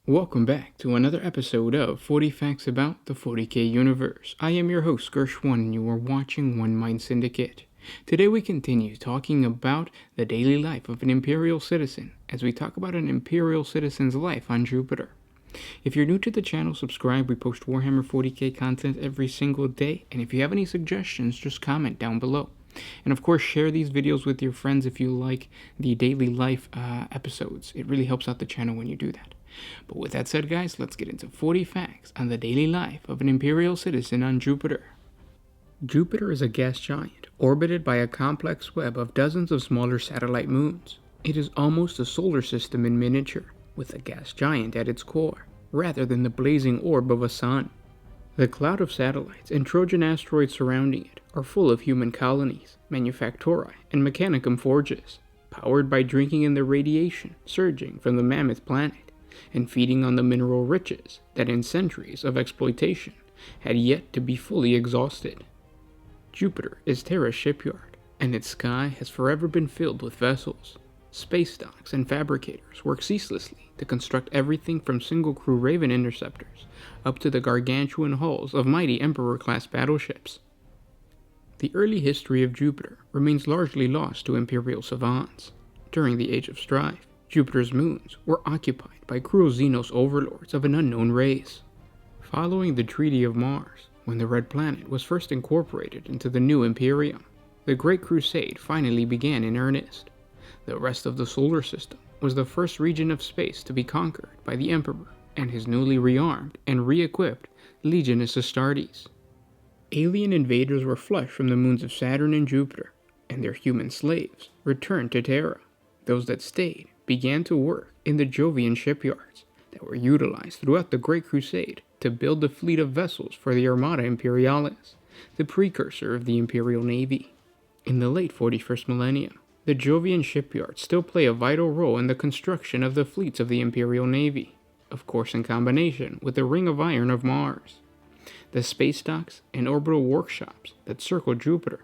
Welcome back to another episode of 40 Facts About the 40K Universe. I am your host, Gersh1, and you are watching One Mind Syndicate. Today we continue talking about the daily life of an Imperial citizen, as we talk about an Imperial citizen's life on Jupiter. If you're new to the channel, subscribe. We post Warhammer 40K content every single day, and if you have any suggestions, just comment down below. And of course, share these videos with your friends if you like the daily life episodes. It really helps out the channel when you do that. But with that said, guys, let's get into 40 facts on the daily life of an Imperial citizen on Jupiter. Jupiter is a gas giant, orbited by a complex web of dozens of smaller satellite moons. It is almost a solar system in miniature, with a gas giant at its core, rather than the blazing orb of a sun. The cloud of satellites and Trojan asteroids surrounding it are full of human colonies, manufactori, and mechanicum forges, powered by drinking in the radiation surging from the mammoth planet, and feeding on the mineral riches that in centuries of exploitation had yet to be fully exhausted. Jupiter is Terra's shipyard, and its sky has forever been filled with vessels. Space docks and fabricators work ceaselessly to construct everything from single-crew Raven interceptors up to the gargantuan hulls of mighty Emperor-class battleships. The early history of Jupiter remains largely lost to Imperial savants. During the Age of Strife, Jupiter's moons were occupied by cruel Xenos overlords of an unknown race. Following the Treaty of Mars, when the Red Planet was first incorporated into the new Imperium, the Great Crusade finally began in earnest. The rest of the solar system was the first region of space to be conquered by the Emperor and his newly rearmed and re-equipped Legionis Astartes. Alien invaders were flushed from the moons of Saturn and Jupiter, and their human slaves returned to Terra. Those that stayed began to work in the Jovian shipyards that were utilized throughout the Great Crusade to build the fleet of vessels for the Armada Imperialis, the precursor of the Imperial Navy. In the late 41st millennium, the Jovian shipyards still play a vital role in the construction of the fleets of the Imperial Navy, of course in combination with the Ring of Iron of Mars. The space docks and orbital workshops that circle Jupiter,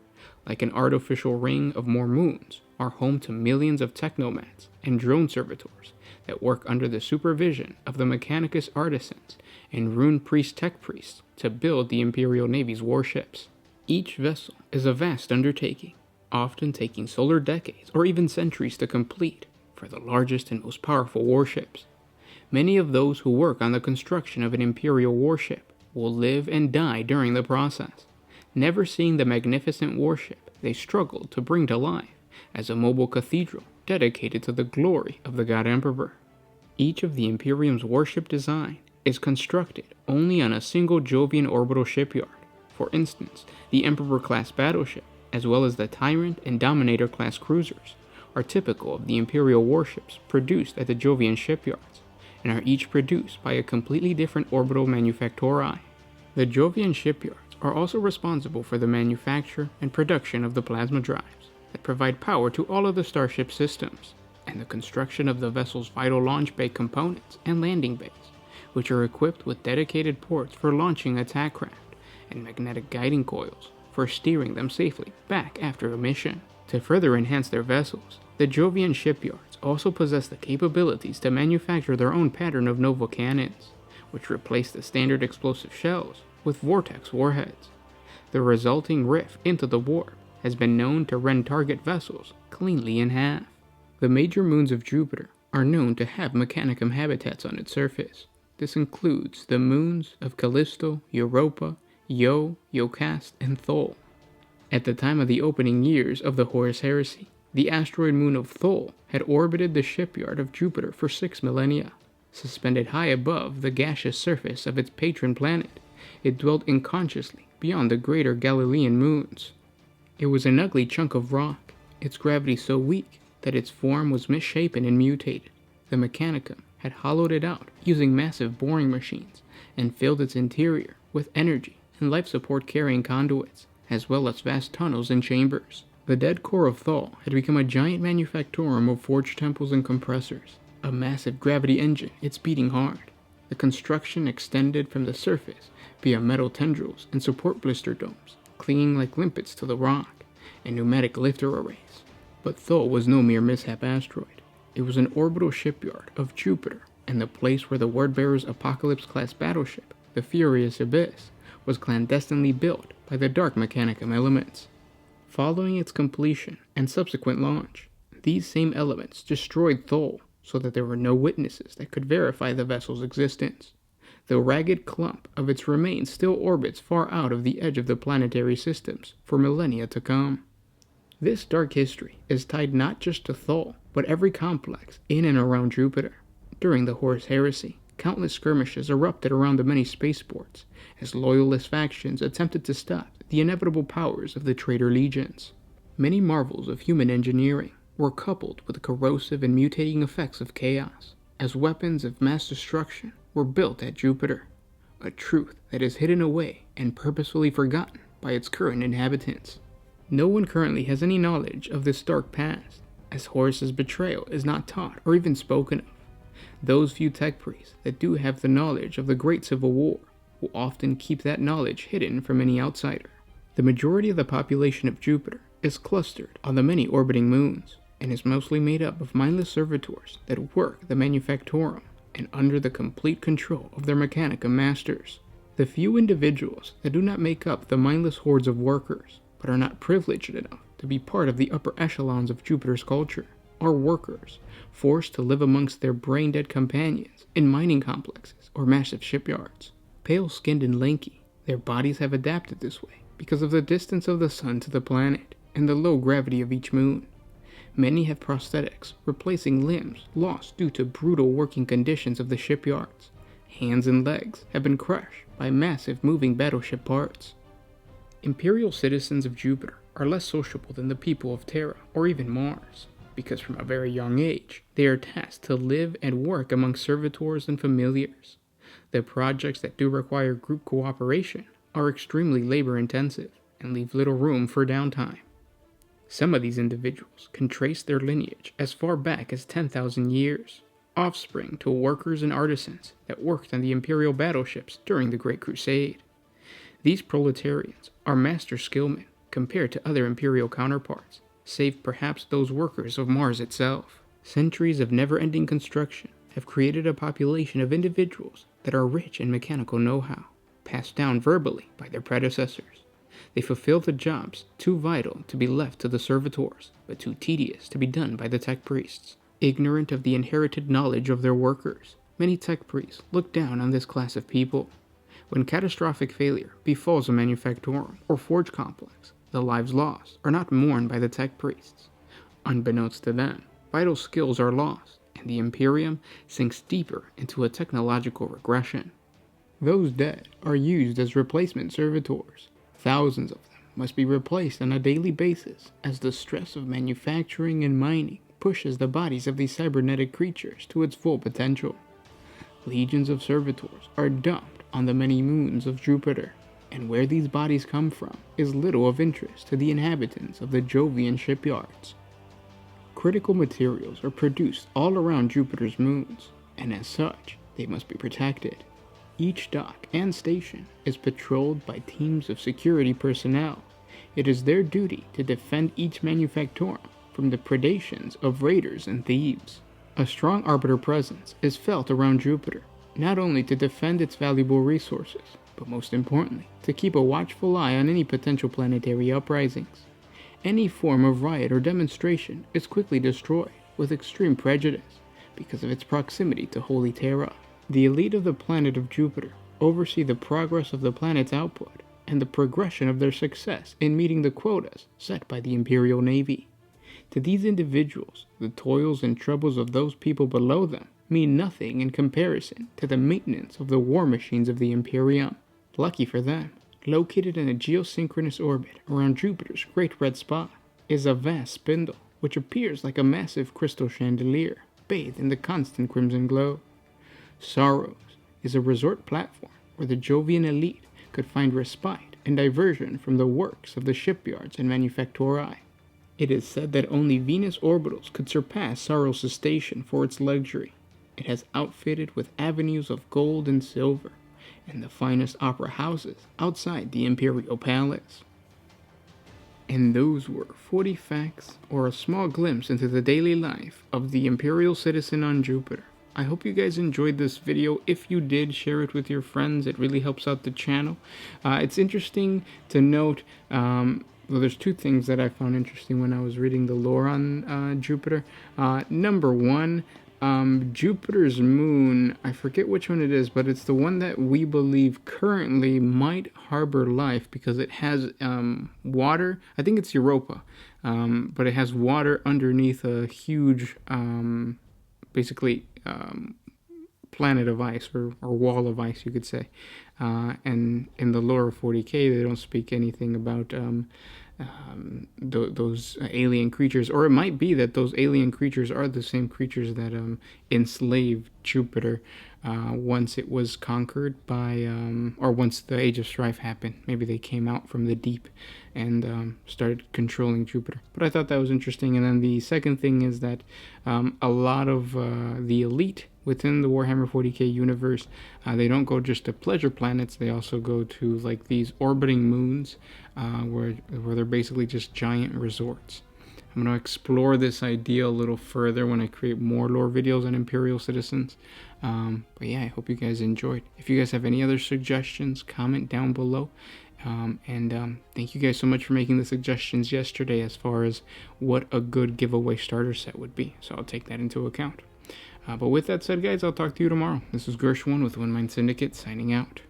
like an artificial ring of more moons, are home to millions of technomats and drone servitors that work under the supervision of the Mechanicus artisans and Rune Priest tech priests to build the Imperial Navy's warships. Each vessel is a vast undertaking, often taking solar decades or even centuries to complete for the largest and most powerful warships. Many of those who work on the construction of an Imperial warship will live and die during the process, never seeing the magnificent warship they struggled to bring to life as a mobile cathedral dedicated to the glory of the God Emperor. Each of the Imperium's warship design is constructed only on a single Jovian orbital shipyard. For instance, the Emperor-class battleship, as well as the Tyrant and Dominator-class cruisers, are typical of the Imperial warships produced at the Jovian shipyards, and are each produced by a completely different orbital manufactori. The Jovian shipyards are also responsible for the manufacture and production of the plasma drives that provide power to all of the Starship systems, and the construction of the vessel's vital launch bay components and landing bays, which are equipped with dedicated ports for launching attack craft and magnetic guiding coils for steering them safely back after a mission. To further enhance their vessels, the Jovian shipyards also possess the capabilities to manufacture their own pattern of Nova cannons, which replace the standard explosive shells with vortex warheads. The resulting rift into the warp has been known to rend target vessels cleanly in half. The major moons of Jupiter are known to have mechanicum habitats on its surface. This includes the moons of Callisto, Europa, Io, Iocaste, and Thol. At the time of the opening years of the Horus Heresy, the asteroid moon of Thol had orbited the shipyard of Jupiter for 6 millennia. Suspended high above the gaseous surface of its patron planet, it dwelt unconsciously beyond the greater Galilean moons. It was an ugly chunk of rock, its gravity so weak that its form was misshapen and mutated. The Mechanicum had hollowed it out using massive boring machines and filled its interior with energy and life support carrying conduits, as well as vast tunnels and chambers. The dead core of Thol had become a giant manufactorum of forge temples and compressors, a massive gravity engine, it's beating hard. The construction extended from the surface via metal tendrils and support blister domes, clinging like limpets to the rock, and pneumatic lifter arrays. But Thol was no mere mishap asteroid. It was an orbital shipyard of Jupiter and the place where the Wordbearer's Apocalypse-class battleship, the Furious Abyss, was clandestinely built by the Dark Mechanicum elements. Following its completion and subsequent launch, these same elements destroyed Thol so that there were no witnesses that could verify the vessel's existence. The ragged clump of its remains still orbits far out of the edge of the planetary systems for millennia to come. This dark history is tied not just to Thol, but every complex in and around Jupiter. During the Horus Heresy, countless skirmishes erupted around the many spaceports, as loyalist factions attempted to stop the inevitable powers of the traitor legions. Many marvels of human engineering were coupled with the corrosive and mutating effects of chaos, as weapons of mass destruction were built at Jupiter, a truth that is hidden away and purposefully forgotten by its current inhabitants. No one currently has any knowledge of this dark past, as Horus's betrayal is not taught or even spoken of. Those few tech priests that do have the knowledge of the Great Civil War will often keep that knowledge hidden from any outsider. The majority of the population of Jupiter is clustered on the many orbiting moons, and is mostly made up of mindless servitors that work the Manufactorum and under the complete control of their Mechanicum masters. The few individuals that do not make up the mindless hordes of workers, but are not privileged enough to be part of the upper echelons of Jupiter's culture, are workers forced to live amongst their brain-dead companions in mining complexes or massive shipyards. Pale-skinned and lanky, their bodies have adapted this way because of the distance of the sun to the planet and the low gravity of each moon. Many have prosthetics, replacing limbs lost due to brutal working conditions of the shipyards. Hands and legs have been crushed by massive moving battleship parts. Imperial citizens of Jupiter are less sociable than the people of Terra or even Mars, because from a very young age, they are tasked to live and work among servitors and familiars. The projects that do require group cooperation are extremely labor-intensive and leave little room for downtime. Some of these individuals can trace their lineage as far back as 10,000 years, offspring to workers and artisans that worked on the Imperial battleships during the Great Crusade. These proletarians are master skillmen compared to other Imperial counterparts, save perhaps those workers of Mars itself. Centuries of never-ending construction have created a population of individuals that are rich in mechanical know-how, passed down verbally by their predecessors. They fulfill the jobs too vital to be left to the servitors, but too tedious to be done by the tech priests. Ignorant of the inherited knowledge of their workers, many tech priests look down on this class of people. When catastrophic failure befalls a manufactorum or forge complex, the lives lost are not mourned by the tech priests. Unbeknownst to them, vital skills are lost, and the Imperium sinks deeper into a technological regression. Those dead are used as replacement servitors. Thousands of them must be replaced on a daily basis as the stress of manufacturing and mining pushes the bodies of these cybernetic creatures to its full potential. Legions of servitors are dumped on the many moons of Jupiter, and where these bodies come from is little of interest to the inhabitants of the Jovian shipyards. Critical materials are produced all around Jupiter's moons, and as such, they must be protected. Each dock and station is patrolled by teams of security personnel. It is their duty to defend each manufactorum from the predations of raiders and thieves. A strong arbiter presence is felt around Jupiter, not only to defend its valuable resources, but most importantly, to keep a watchful eye on any potential planetary uprisings. Any form of riot or demonstration is quickly destroyed with extreme prejudice because of its proximity to Holy Terra. The elite of the planet of Jupiter oversee the progress of the planet's output and the progression of their success in meeting the quotas set by the Imperial Navy. To these individuals, the toils and troubles of those people below them mean nothing in comparison to the maintenance of the war machines of the Imperium. Lucky for them, located in a geosynchronous orbit around Jupiter's Great Red Spot is a vast spindle which appears like a massive crystal chandelier bathed in the constant crimson glow. Sorrows is a resort platform where the Jovian elite could find respite and diversion from the works of the shipyards and manufactori. It is said that only Venus orbitals could surpass Saros' station for its luxury. It has outfitted with avenues of gold and silver, and the finest opera houses outside the Imperial Palace. And those were 40 facts, or a small glimpse into the daily life of the Imperial citizen on Jupiter. I hope you guys enjoyed this video. If you did, share it with your friends. It really helps out the channel. It's interesting to note, well, there's two things that I found interesting when I was reading the lore on Jupiter. Number one, Jupiter's moon, I forget which one it is, but it's the one that we believe currently might harbor life because it has water. I think it's Europa, but it has water underneath a huge, basically, planet of ice or wall of ice, you could say. And in the lore of 40K, they don't speak anything about those alien creatures, or it might be that those alien creatures are the same creatures that enslaved Jupiter once it was conquered by, or once the Age of Strife happened. Maybe they came out from the deep and started controlling Jupiter. But I thought that was interesting. And then the second thing is that a lot of the elite within the Warhammer 40K universe, they don't go just to pleasure planets, they also go to like these orbiting moons where they're basically just giant resorts. I'm going to explore this idea a little further when I create more lore videos on Imperial citizens. But yeah, I hope you guys enjoyed. If you guys have any other suggestions, comment down below. Thank you guys so much for making the suggestions yesterday as far as what a good giveaway starter set would be. So I'll take that into account. But with that said, guys, I'll talk to you tomorrow. This is Gersh1 with One Mind Syndicate signing out.